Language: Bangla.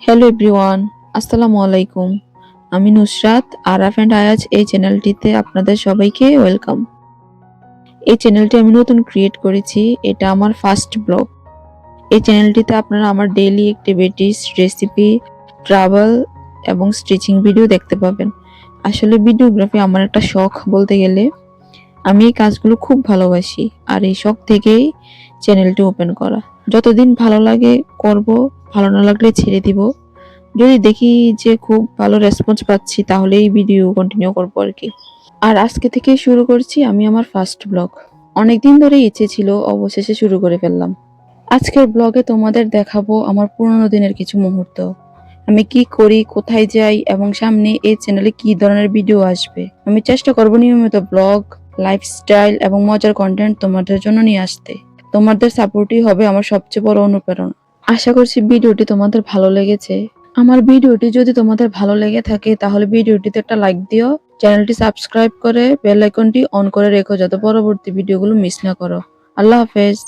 হ্যালো এভরিওয়ান, আসসালামু আলাইকুম। আমি নুসরাত আরাফ অ্যান্ড আয়াজ এই চ্যানেলটিতে আপনাদের সবাইকে ওয়েলকাম। এই চ্যানেলটি আমি নতুন ক্রিয়েট করেছি, এটা আমার ফার্স্ট ব্লগ। এই চ্যানেলটিতে আপনারা আমার ডেইলি অ্যাক্টিভিটিস, রেসিপি, ট্রাভেল এবং স্টিচিং ভিডিও দেখতে পাবেন। আসলে ভিডিওগ্রাফি আমার একটা শখ বলতে গেলে। আমি এই কাজগুলো খুব ভালোবাসি আর এই শখ থেকেই চ্যানেলটি ওপেন করা। যতদিন ভালো লাগে করব, ভালো না লাগলে ছেড়ে দিব। যদি দেখি যে খুব ভালো রেসপন্স পাচ্ছি তাহলে এই ভিডিও কন্টিনিউ করবো আর কি। আর আজকে থেকে শুরু করছি আমি আমার ফার্স্ট ব্লগ। অনেকদিন ধরে ইচ্ছে ছিল, অবশেষে শুরু করে ফেললাম। আজকের ব্লগে তোমাদের দেখাবো আমার পুরোনো দিনের কিছু মুহূর্ত। আমি কি করি, কোথায় যাই এবং সামনে এই চ্যানেলে কি ধরনের ভিডিও আসবে। আমি চেষ্টা করব নিয়মিত ব্লগ, লাইফস্টাইল এবং মজার কন্টেন্ট তোমাদের জন্য নিয়ে আসতে। তোমাদের সাপোর্টই হবে আমার সবচেয়ে বড় অনুপ্রেরণা। আশা করছি ভিডিওটি তোমাদের ভালো লেগেছে। আমার ভিডিওটি যদি তোমাদের ভালো লেগে থাকে তাহলে ভিডিওটিতে একটা লাইক দিও, চ্যানেলটি সাবস্ক্রাইব করে বেল আইকনটি অন করে রেখো যাতে পরবর্তী ভিডিওগুলো মিস না করো। আল্লাহ হাফেজ।